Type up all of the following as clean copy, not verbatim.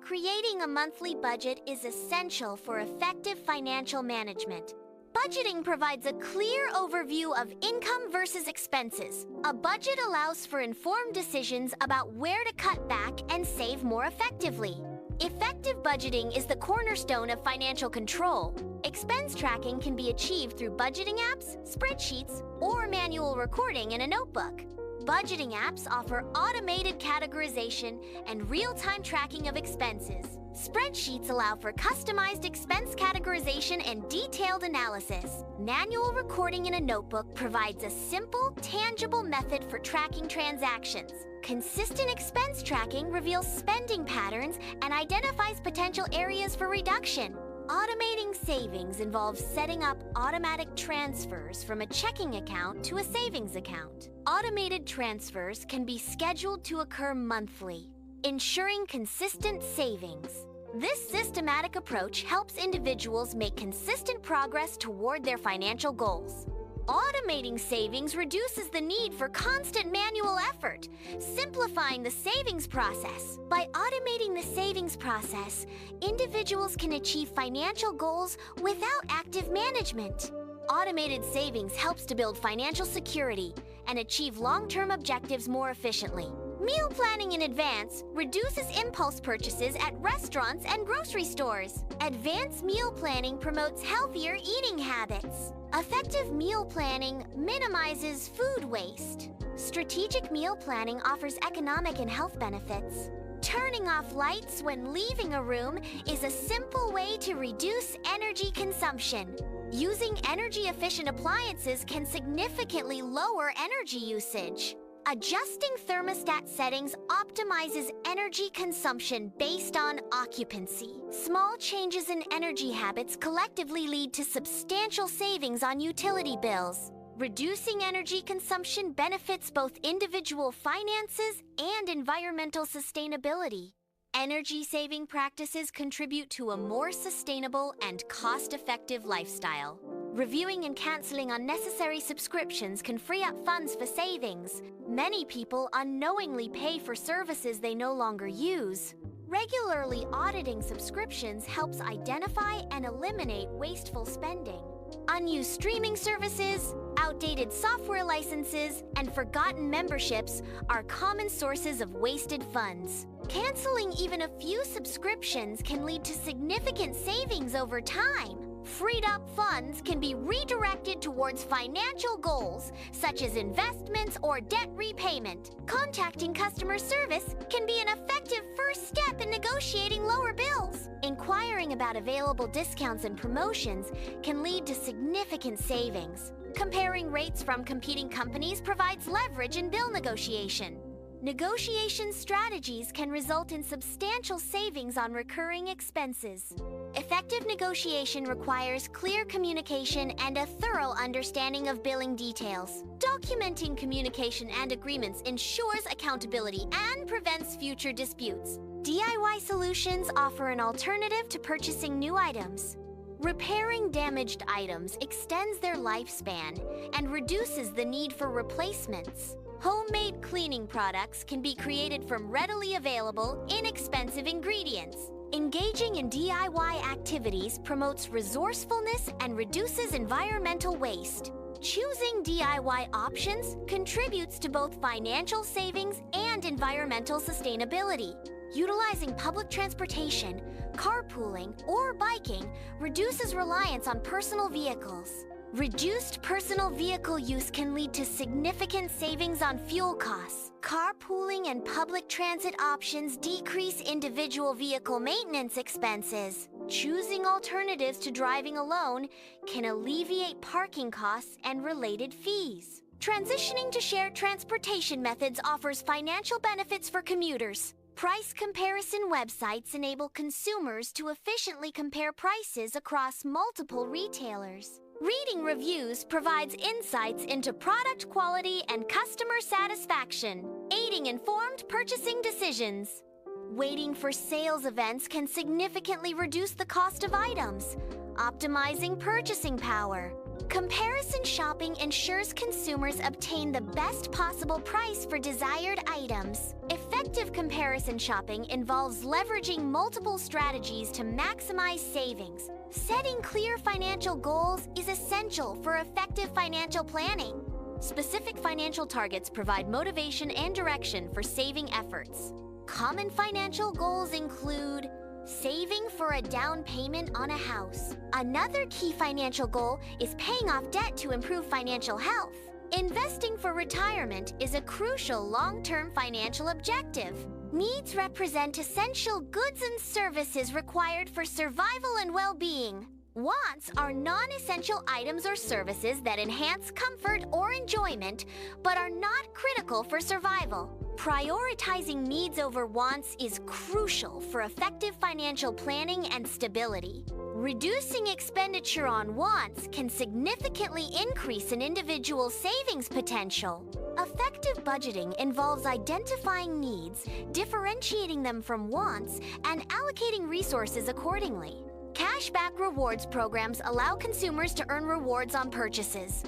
Creating a monthly budget is essential for effective financial management. Budgeting provides a clear overview of income versus expenses. A budget allows for informed decisions about where to cut back and save more effectively. Effective budgeting is the cornerstone of financial control. Expense tracking can be achieved through budgeting apps, spreadsheets, or manual recording in a notebook. Budgeting apps offer automated categorization and real-time tracking of expenses. Spreadsheets allow for customized expense categorization and detailed analysis. Manual recording in a notebook provides a simple, tangible method for tracking transactions. Consistent expense tracking reveals spending patterns and identifies potential areas for reduction. Automating savings involves setting up automatic transfers from a checking account to a savings account. Automated transfers can be scheduled to occur monthly, ensuring consistent savings. This systematic approach helps individuals make consistent progress toward their financial goals. Automating savings reduces the need for constant manual effort, simplifying the savings process. By automating the savings process, individuals can achieve financial goals without active management. Automated savings helps to build financial security and achieve long-term objectives more efficiently. Meal planning in advance reduces impulse purchases at restaurants and grocery stores. Advanced meal planning promotes healthier eating habits. Effective meal planning minimizes food waste. Strategic meal planning offers economic and health benefits. Turning off lights when leaving a room is a simple way to reduce energy consumption. Using energy-efficient appliances can significantly lower energy usage. Adjusting thermostat settings optimizes energy consumption based on occupancy. Small changes in energy habits collectively lead to substantial savings on utility bills. Reducing energy consumption benefits both individual finances and environmental sustainability. Energy-saving practices contribute to a more sustainable and cost-effective lifestyle. Reviewing and canceling unnecessary subscriptions can free up funds for savings. Many people unknowingly pay for services they no longer use. Regularly auditing subscriptions helps identify and eliminate wasteful spending. Unused streaming services, outdated software licenses, and forgotten memberships are common sources of wasted funds. Canceling even a few subscriptions can lead to significant savings over time. Freed up funds can be redirected towards financial goals, such as investments or debt repayment. Contacting customer service can be an effective first step in negotiating lower bills. Inquiring about available discounts and promotions can lead to significant savings. Comparing rates from competing companies provides leverage in bill negotiation. Negotiation strategies can result in substantial savings on recurring expenses. Effective negotiation requires clear communication and a thorough understanding of billing details. Documenting communication and agreements ensures accountability and prevents future disputes. DIY solutions offer an alternative to purchasing new items. Repairing damaged items extends their lifespan and reduces the need for replacements. Homemade cleaning products can be created from readily available, inexpensive ingredients. Engaging in DIY activities promotes resourcefulness and reduces environmental waste. Choosing DIY options contributes to both financial savings and environmental sustainability. Utilizing public transportation, carpooling, or biking reduces reliance on personal vehicles. Reduced personal vehicle use can lead to significant savings on fuel costs. Carpooling and public transit options decrease individual vehicle maintenance expenses. Choosing alternatives to driving alone can alleviate parking costs and related fees. Transitioning to shared transportation methods offers financial benefits for commuters. Price comparison websites enable consumers to efficiently compare prices across multiple retailers. Reading reviews provides insights into product quality and customer satisfaction, aiding informed purchasing decisions. Waiting for sales events can significantly reduce the cost of items, optimizing purchasing power. Comparison shopping ensures consumers obtain the best possible price for desired items. Effective comparison shopping involves leveraging multiple strategies to maximize savings. Setting clear financial goals is essential for effective financial planning. Specific financial targets provide motivation and direction for saving efforts. Common financial goals include saving for a down payment on a house. Another key financial goal is paying off debt to improve financial health. Investing for retirement is a crucial long-term financial objective. Needs represent essential goods and services required for survival and well-being. Wants are non-essential items or services that enhance comfort or enjoyment, but are not critical for survival. Prioritizing needs over wants is crucial for effective financial planning and stability. Reducing expenditure on wants can significantly increase an individual's savings potential. Effective budgeting involves identifying needs, differentiating them from wants, and allocating resources accordingly. Cashback rewards programs allow consumers to earn rewards on purchases.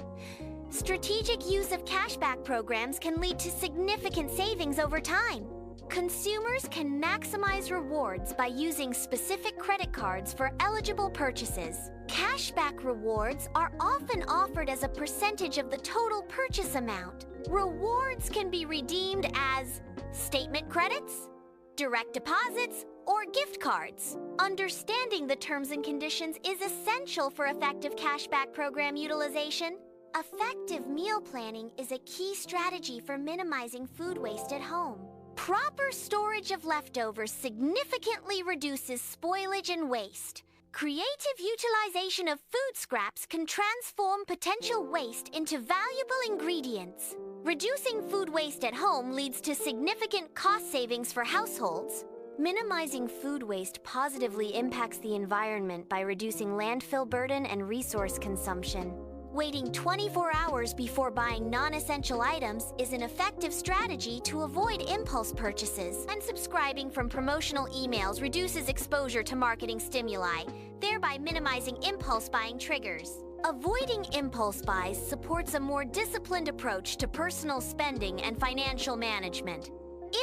Strategic use of cashback programs can lead to significant savings over time. Consumers can maximize rewards by using specific credit cards for eligible purchases. Cashback rewards are often offered as a percentage of the total purchase amount. Rewards can be redeemed as statement credits, direct deposits, or gift cards. Understanding the terms and conditions is essential for effective cashback program utilization. Effective meal planning is a key strategy for minimizing food waste at home. Proper storage of leftovers significantly reduces spoilage and waste. Creative utilization of food scraps can transform potential waste into valuable ingredients. Reducing food waste at home leads to significant cost savings for households. Minimizing food waste positively impacts the environment by reducing landfill burden and resource consumption. Waiting 24 hours before buying non-essential items is an effective strategy to avoid impulse purchases. Unsubscribing from promotional emails reduces exposure to marketing stimuli, thereby minimizing impulse buying triggers. Avoiding impulse buys supports a more disciplined approach to personal spending and financial management.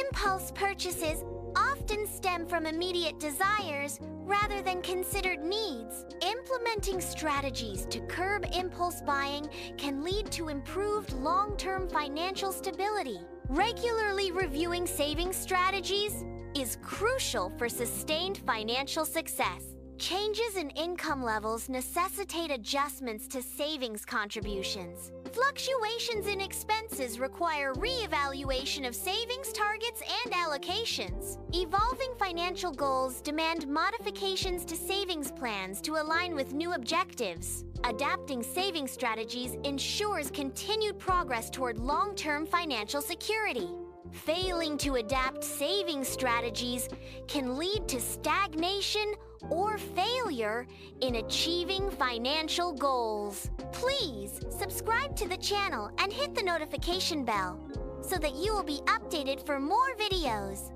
Impulse purchases often stem from immediate desires rather than considered needs. Implementing strategies to curb impulse buying can lead to improved long-term financial stability. Regularly reviewing savings strategies is crucial for sustained financial success. Changes in income levels necessitate adjustments to savings contributions. Fluctuations in expenses require re-evaluation of savings targets and allocations. Evolving financial goals demand modifications to savings plans to align with new objectives. Adapting saving strategies ensures continued progress toward long-term financial security. Failing to adapt saving strategies can lead to stagnation or failure in achieving financial goals. Please subscribe to the channel and hit the notification bell so that you will be updated for more videos.